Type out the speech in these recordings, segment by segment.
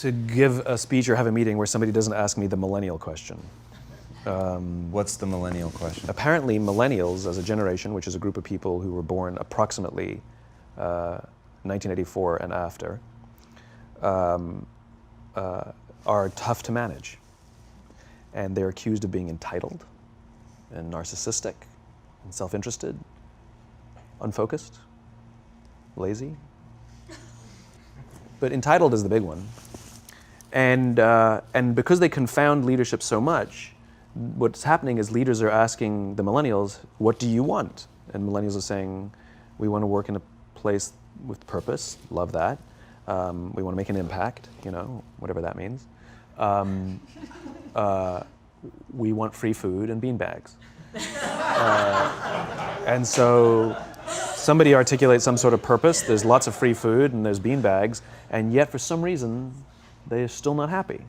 to give a speech or have a meeting where somebody doesn't ask me the millennial question. What's the millennial question? Apparently, millennials as a generation, which is a group of people who were born approximately 1984 and after, are tough to manage. And they're accused of being entitled and narcissistic and self-interested, unfocused, lazy. But entitled is the big one. And because they confound leadership so much, what's happening is leaders are asking the millennials, what do you want? And millennials are saying, we want to work in a place with purpose, love that. We want to make an impact, whatever that means. We want free food and beanbags. And so somebody articulates some sort of purpose, there's lots of free food and there's beanbags, and yet for some reason, they're still not happy.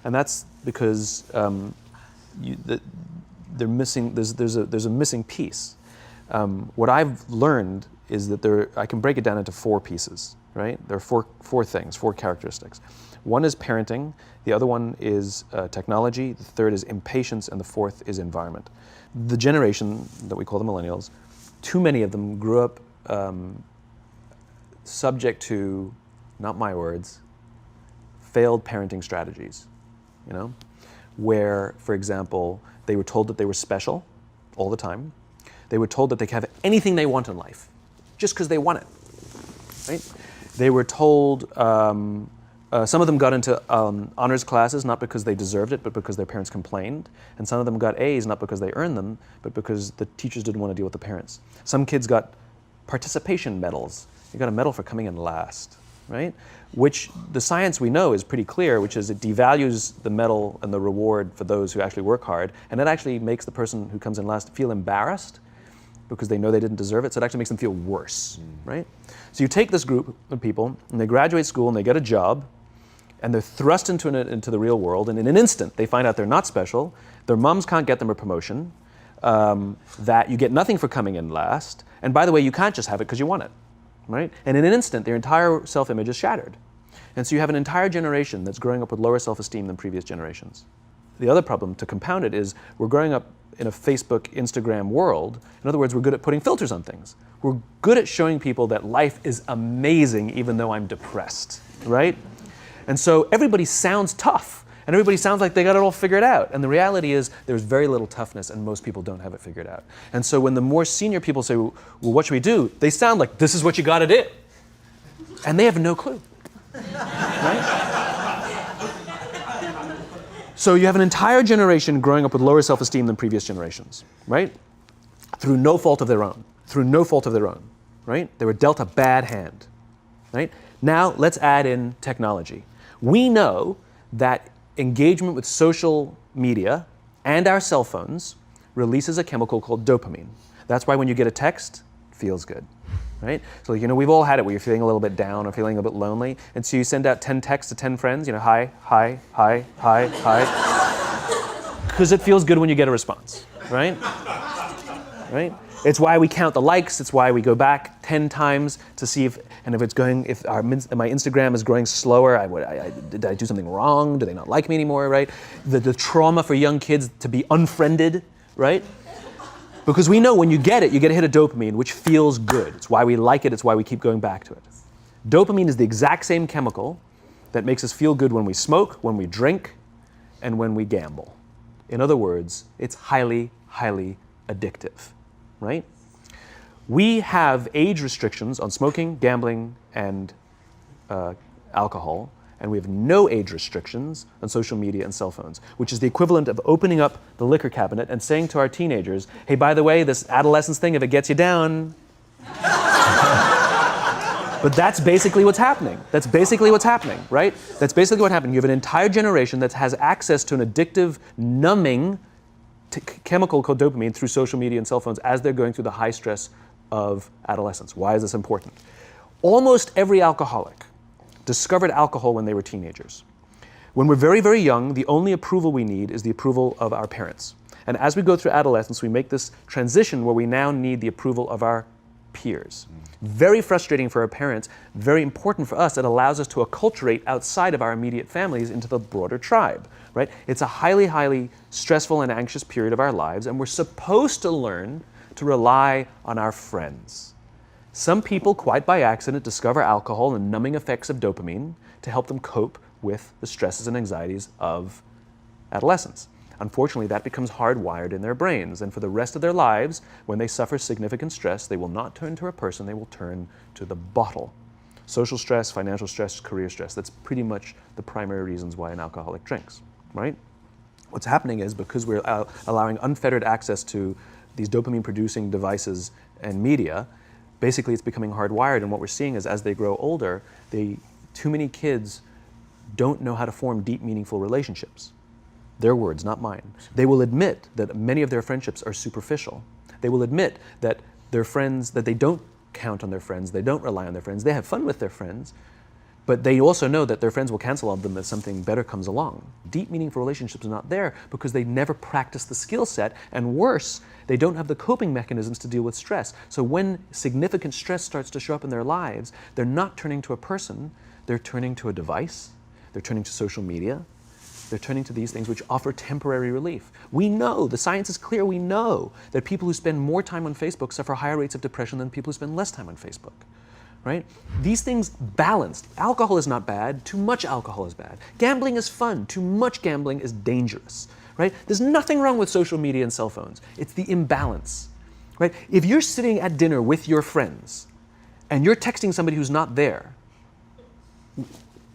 And that's because they're missing, there's a missing piece. What I've learned is that I can break it down into 4 pieces, right? There are four things, 4 characteristics. One is parenting, the other one is technology, the third is impatience, and the fourth is environment. The generation that we call the millennials, too many of them grew up subject to, not my words, failed parenting strategies, where, for example, they were told that they were special all the time. They were told that they could have anything they want in life, just because they want it, right? They were told, some of them got into honors classes, not because they deserved it, but because their parents complained. And some of them got A's, not because they earned them, but because the teachers didn't want to deal with the parents. Some kids got participation medals. You got a medal for coming in last, right? Which the science we know is pretty clear, which is it devalues the medal and the reward for those who actually work hard. And it actually makes the person who comes in last feel embarrassed because they know they didn't deserve it. So it actually makes them feel worse, right? So you take this group of people and they graduate school and they get a job and they're thrust into the real world, and in an instant they find out they're not special, their moms can't get them a promotion, that you get nothing for coming in last, and by the way, you can't just have it because you want it, right? And in an instant, their entire self-image is shattered. And so you have an entire generation that's growing up with lower self-esteem than previous generations. The other problem, to compound it, is we're growing up in a Facebook, Instagram world. In other words, we're good at putting filters on things. We're good at showing people that life is amazing even though I'm depressed, right? And so everybody sounds tough, and everybody sounds like they got it all figured out. And the reality is there's very little toughness, and most people don't have it figured out. And so when the more senior people say, well, what should we do? They sound like, this is what you got to do. And they have no clue, right? So you have an entire generation growing up with lower self-esteem than previous generations, right? Through no fault of their own, right? They were dealt a bad hand, right? Now let's add in technology. We know that engagement with social media and our cell phones releases a chemical called dopamine. That's why when you get a text, it feels good, right? So we've all had it where you're feeling a little bit down or feeling a bit lonely, and so you send out 10 texts to 10 friends, hi, hi, hi, hi, hi, because it feels good when you get a response, right? Right? It's why we count the likes. It's why we go back 10 times to see if my Instagram is growing slower. Did I do something wrong? Do they not like me anymore, right? The trauma for young kids to be unfriended, right? Because we know when you get a hit of dopamine, which feels good. It's why we like it. It's why we keep going back to it. Dopamine is the exact same chemical that makes us feel good when we smoke, when we drink, and when we gamble. In other words, it's highly, highly addictive. Right? We have age restrictions on smoking, gambling, and alcohol, and we have no age restrictions on social media and cell phones, which is the equivalent of opening up the liquor cabinet and saying to our teenagers, hey, by the way, this adolescence thing, if it gets you down. But that's basically what's happening. Right? That's basically what's happening. You have an entire generation that has access to an addictive, numbing chemical called dopamine through social media and cell phones as they're going through the high stress of adolescence. Why is this important? Almost every alcoholic discovered alcohol when they were teenagers. When we're very, very young, the only approval we need is the approval of our parents. And as we go through adolescence, we make this transition where we now need the approval of our peers. Very frustrating for our parents, very important for us. It allows us to acculturate outside of our immediate families into the broader tribe, right? It's a highly, highly stressful and anxious period of our lives, and we're supposed to learn to rely on our friends. Some people, quite by accident, discover alcohol and numbing effects of dopamine to help them cope with the stresses and anxieties of adolescence. Unfortunately, that becomes hardwired in their brains, and for the rest of their lives, when they suffer significant stress, they will not turn to a person, they will turn to the bottle. Social stress, financial stress, career stress, that's pretty much the primary reasons why an alcoholic drinks, right? What's happening is because we're allowing unfettered access to these dopamine-producing devices and media, basically it's becoming hardwired, and what we're seeing is as they grow older, too many kids don't know how to form deep, meaningful relationships. Their words, not mine. They will admit that many of their friendships are superficial. They will admit that their friends, that they don't count on their friends, they don't rely on their friends, they have fun with their friends, but they also know that their friends will cancel on them if something better comes along. Deep, meaningful relationships are not there because they never practice the skill set, and worse, they don't have the coping mechanisms to deal with stress. So when significant stress starts to show up in their lives, they're not turning to a person, they're turning to a device, they're turning to social media, they're turning to these things which offer temporary relief. We know, the science is clear, we know that people who spend more time on Facebook suffer higher rates of depression than people who spend less time on Facebook, right? These things balanced. Alcohol is not bad, too much alcohol is bad. Gambling is fun, too much gambling is dangerous, right? There's nothing wrong with social media and cell phones. It's the imbalance, right? If you're sitting at dinner with your friends and you're texting somebody who's not there,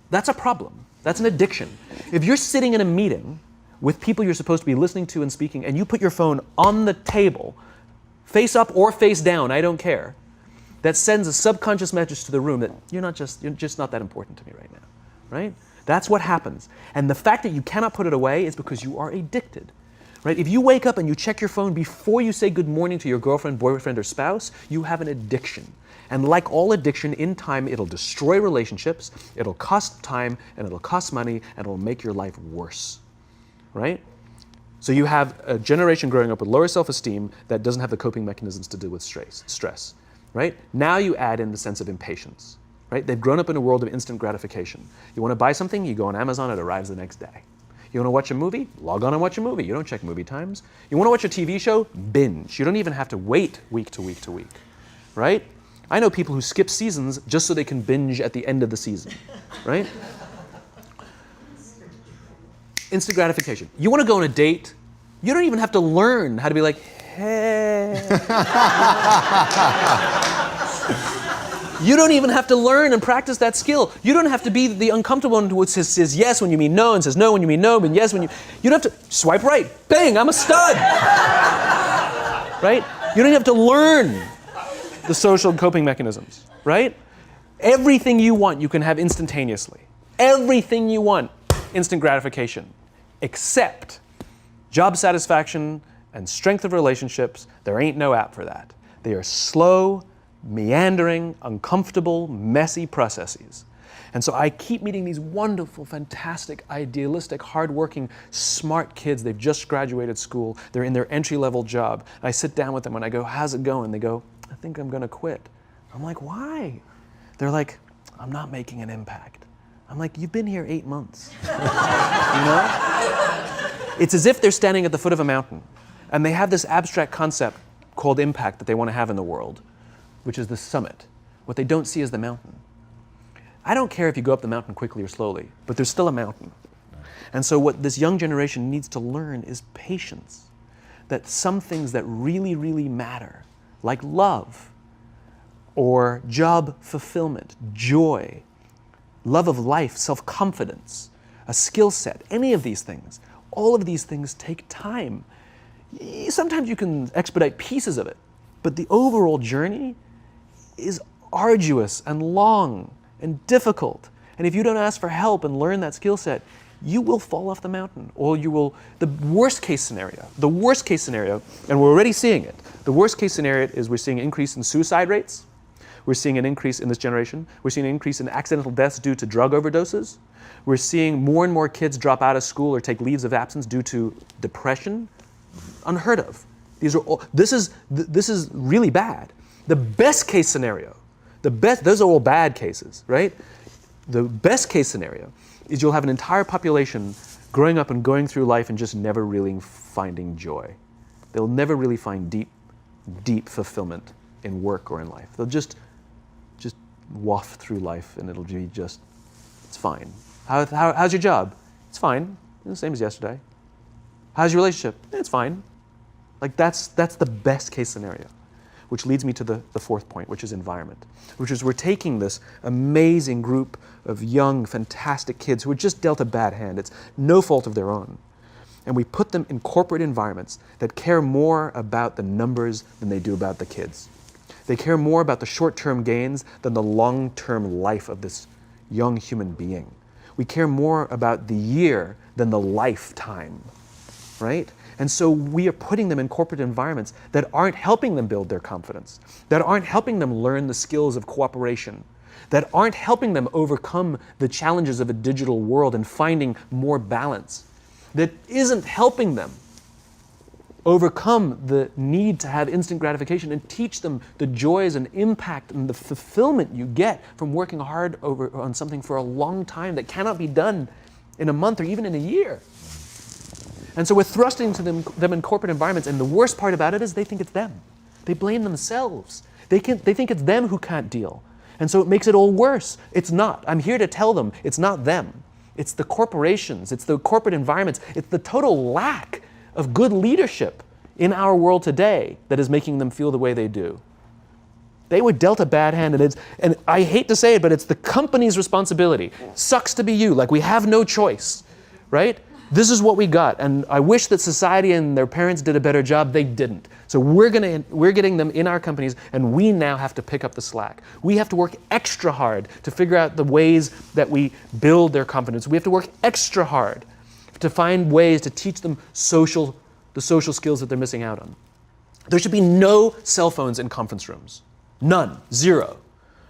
that's a problem. That's an addiction. If you're sitting in a meeting with people you're supposed to be listening to and speaking, and you put your phone on the table, face up or face down, I don't care, that sends a subconscious message to the room that you're just not that important to me right now, right? That's what happens. And the fact that you cannot put it away is because you are addicted, right? If you wake up and you check your phone before you say good morning to your girlfriend, boyfriend, or spouse, you have an addiction. And like all addiction, in time, it'll destroy relationships, it'll cost time, and it'll cost money, and it'll make your life worse, right? So you have a generation growing up with lower self-esteem that doesn't have the coping mechanisms to deal with stress, right? Now you add in the sense of impatience, right? They've grown up in a world of instant gratification. You want to buy something, you go on Amazon, it arrives the next day. You want to watch a movie? Log on and watch a movie. You don't check movie times. You want to watch a TV show? Binge. You don't even have to wait week to week to week, right? I know people who skip seasons just so they can binge at the end of the season, right? Instant gratification. You want to go on a date? You don't even have to learn how to be like, hey. You don't even have to learn and practice that skill. You don't have to be the uncomfortable one who says yes when you mean no and says no when you mean no, but yes when you don't have to swipe right. Bang, I'm a stud. Right? You don't have to learn the social coping mechanisms, right? Everything you want, you can have instantaneously. Everything you want, instant gratification, except job satisfaction and strength of relationships. There ain't no app for that. They are slow, meandering, uncomfortable, messy processes. And so I keep meeting these wonderful, fantastic, idealistic, hardworking, smart kids. They've just graduated school. They're in their entry-level job. I sit down with them and I go, how's it going? They go, I think I'm going to quit. I'm like, why? They're like, I'm not making an impact. I'm like, you've been here 8 months. You know? It's as if they're standing at the foot of a mountain and they have this abstract concept called impact that they want to have in the world, which is the summit. What they don't see is the mountain. I don't care if you go up the mountain quickly or slowly, but there's still a mountain. And so what this young generation needs to learn is patience. That some things that really, really matter, like love, or job fulfillment, joy, love of life, self-confidence, a skill set, any of these things, all of these things take time. Sometimes you can expedite pieces of it, but the overall journey is arduous and long and difficult. And if you don't ask for help and learn that skill set, you will fall off the mountain, or you will, the worst case scenario, and we're already seeing it, the worst case scenario is we're seeing an increase in suicide rates, we're seeing an increase in this generation, we're seeing an increase in accidental deaths due to drug overdoses, we're seeing more and more kids drop out of school or take leaves of absence due to depression, unheard of. These are all, this is really bad. The best case scenario, those are all bad cases, right? The best case scenario is you'll have an entire population growing up and going through life and just never really finding joy. They'll never really find deep fulfillment in work or in life. They'll just waft through life and it'll be just, it's fine. How's your job? It's fine. The same as yesterday. How's your relationship? It's fine. Like that's the best case scenario, which leads me to the fourth point, which is environment, which is we're taking this amazing group of young, fantastic kids who were just dealt a bad hand. It's no fault of their own. And we put them in corporate environments that care more about the numbers than they do about the kids. They care more about the short-term gains than the long-term life of this young human being. We care more about the year than the lifetime, right? And so we are putting them in corporate environments that aren't helping them build their confidence, that aren't helping them learn the skills of cooperation, that aren't helping them overcome the challenges of a digital world and finding more balance, that isn't helping them overcome the need to have instant gratification and teach them the joys and impact and the fulfillment you get from working hard on something for a long time that cannot be done in a month or even in a year. And so we're thrusting to them in corporate environments, and the worst part about it is they think it's them. They blame themselves. They think it's them who can't deal. And so it makes it all worse. It's not. I'm here to tell them it's not them. It's the corporations, it's the corporate environments, it's the total lack of good leadership in our world today that is making them feel the way they do. They were dealt a bad hand, and I hate to say it, but it's the company's responsibility. Sucks to be you, like we have no choice, right? This is what we got, and I wish that society and their parents did a better job. They didn't. So we're getting them in our companies, and we now have to pick up the slack. We have to work extra hard to figure out the ways that we build their confidence. We have to work extra hard to find ways to teach them the social skills that they're missing out on. There should be no cell phones in conference rooms. None. Zero.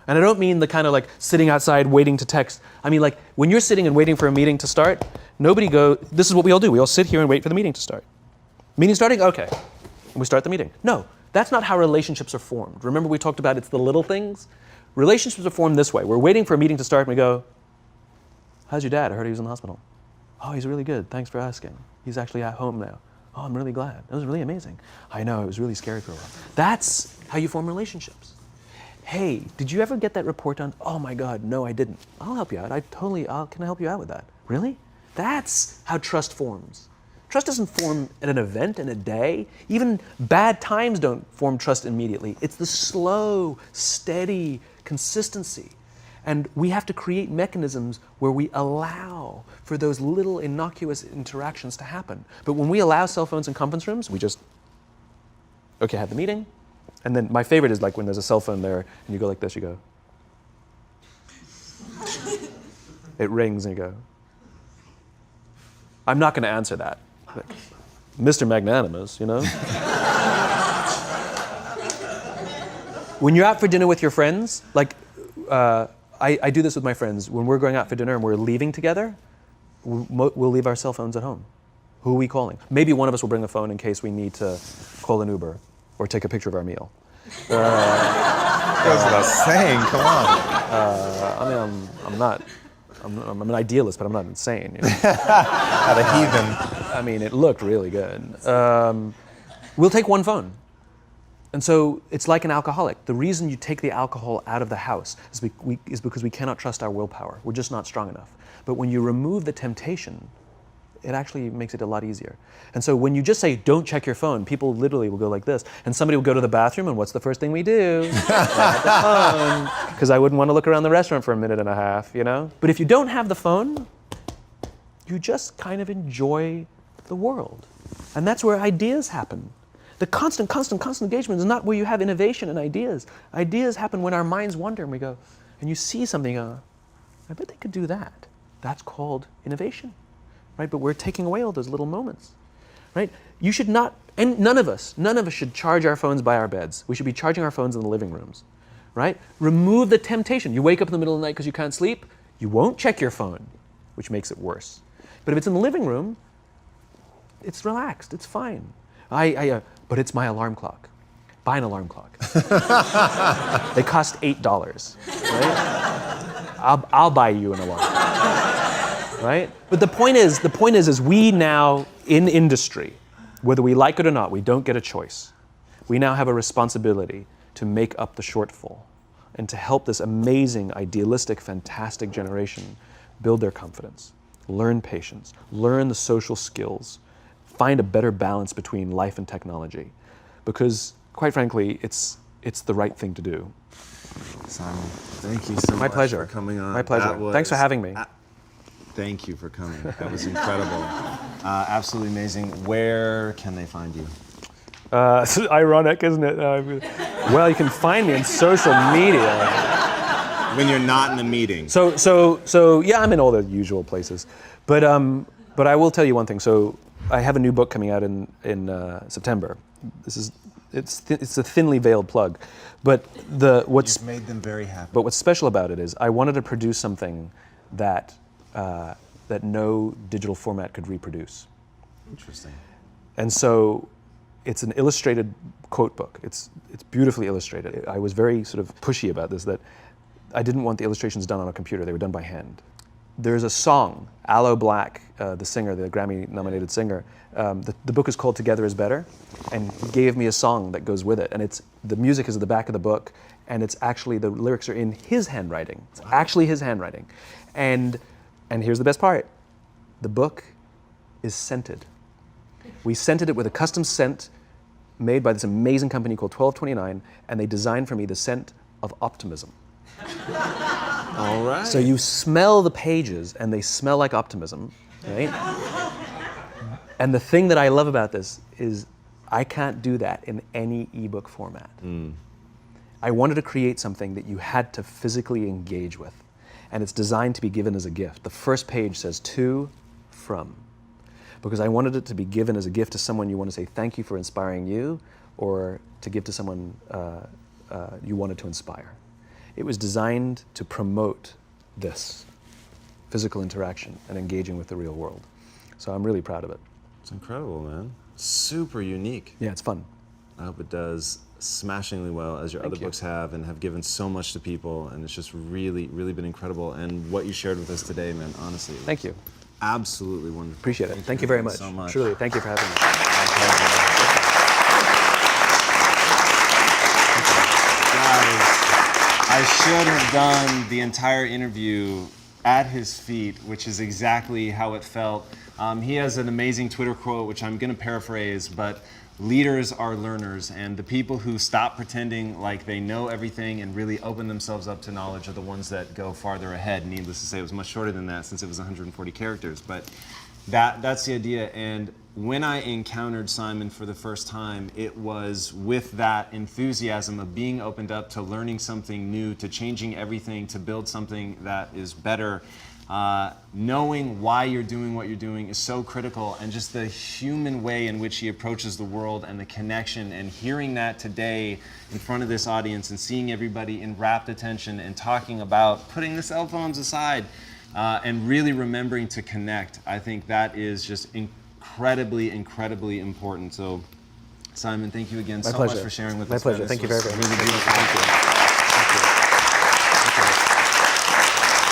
And I don't mean the kind of like sitting outside waiting to text. I mean like when you're sitting and waiting for a meeting to start, this is what we all do. We all sit here and wait for the meeting to start. Meeting starting? Okay. And we start the meeting. No, that's not how relationships are formed. Remember we talked about it's the little things? Relationships are formed this way. We're waiting for a meeting to start and we go, how's your dad? I heard he was in the hospital. Oh, he's really good. Thanks for asking. He's actually at home now. Oh, I'm really glad. That was really amazing. I know, it was really scary for a while. That's how you form relationships. Hey, did you ever get that report done? Oh my God, no, I didn't. I'll help you out. Can I help you out with that? Really? That's how trust forms. Trust doesn't form at an event in a day. Even bad times don't form trust immediately. It's the slow, steady consistency. And we have to create mechanisms where we allow for those little innocuous interactions to happen. But when we allow cell phones in conference rooms, we just, okay, have the meeting. And then my favorite is like when there's a cell phone there and you go like this, you go. It rings and you go. I'm not going to answer that. Like, Mr. Magnanimous, you know? When you're out for dinner with your friends, like I do this with my friends. When we're going out for dinner and we're leaving together, we'll leave our cell phones at home. Who are we calling? Maybe one of us will bring a phone in case we need to call an Uber or take a picture of our meal. That goes without saying, come on. I'm an idealist, but I'm not insane. You know? Not a heathen. I mean, it looked really good. We'll take one phone. And so it's like an alcoholic. The reason you take the alcohol out of the house is because we cannot trust our willpower. We're just not strong enough. But when you remove the temptation, it actually makes it a lot easier. And so when you just say, don't check your phone, people literally will go like this. And somebody will go to the bathroom, and what's the first thing we do? Grab the phone. Because I wouldn't want to look around the restaurant for a minute and a half, you know? But if you don't have the phone, you just kind of enjoy the world. And that's where ideas happen. The constant engagement is not where you have innovation and ideas. Ideas happen when our minds wander and we go, and you see something, I bet they could do that. That's called innovation, right? But we're taking away all those little moments, right? You should not, and none of us should charge our phones by our beds. We should be charging our phones in the living rooms, right? Remove the temptation. You wake up in the middle of the night because you can't sleep, you won't check your phone, which makes it worse. But if it's in the living room, it's relaxed, it's fine. But it's my alarm clock. buy an alarm clock. They cost $8, right? I'll buy you an alarm clock, right? But the point is we now in industry, whether we like it or not, we don't get a choice. We now have a responsibility to make up the shortfall and to help this amazing, idealistic, fantastic generation build their confidence, learn patience, learn the social skills, find a better balance between life and technology. Because, quite frankly, it's the right thing to do. Simon, thank you so My much pleasure. for coming on. My pleasure. Thanks for having me. Thank you for coming. That was incredible. Absolutely amazing. Where can they find you? It's ironic, isn't it? Well, you can find me on social media. When you're not in a meeting. So yeah, I'm in all the usual places. But I will tell you one thing. So I have a new book coming out in September. It's a thinly veiled plug, but You've made them very happy. But what's special about it is I wanted to produce something that no digital format could reproduce. Interesting. And so it's an illustrated quote book. It's beautifully illustrated. I was very sort of pushy about this, that I didn't want the illustrations done on a computer. They were done by hand. There's a song, Aloe Black, the singer, the Grammy-nominated singer. The book is called Together is Better, and he gave me a song that goes with it. And the music is at the back of the book, and it's actually, the lyrics are in his handwriting. It's actually his handwriting. And here's the best part. The book is scented. We scented it with a custom scent made by this amazing company called 1229, and they designed for me the scent of optimism. All right. So you smell the pages, and they smell like optimism, right? And the thing that I love about this is I can't do that in any ebook format. I wanted to create something that you had to physically engage with, and it's designed to be given as a gift. The first page says to, from, because I wanted it to be given as a gift to someone you want to say thank you for inspiring you, or to give to someone you wanted to inspire. It was designed to promote this physical interaction and engaging with the real world. So I'm really proud of it. It's incredible, man. Super unique. Yeah, it's fun. I hope it does smashingly well, as your other books have, and have given so much to people, and it's just really, really been incredible. And what you shared with us today, man, honestly. Thank you. Absolutely wonderful. Appreciate it. Thank you very much. So much. Truly, thank you for having me. My pleasure. Guys, I should have done the entire interview at his feet, which is exactly how it felt. He has an amazing Twitter quote, which I'm going to paraphrase, but leaders are learners, and the people who stop pretending like they know everything and really open themselves up to knowledge are the ones that go farther ahead. Needless to say, it was much shorter than that since it was 140 characters, but that's the idea. And when I encountered Simon for the first time, it was with that enthusiasm of being opened up to learning something new, to changing everything, to build something that is better. Knowing why you're doing what you're doing is so critical, and just the human way in which he approaches the world and the connection, and hearing that today in front of this audience and seeing everybody in rapt attention and talking about putting the cell phones aside and really remembering to connect. I think that is just incredibly, incredibly important. So, Simon, thank you again so much for sharing with us. My pleasure. Thank you very much. Really beautiful. Thank you.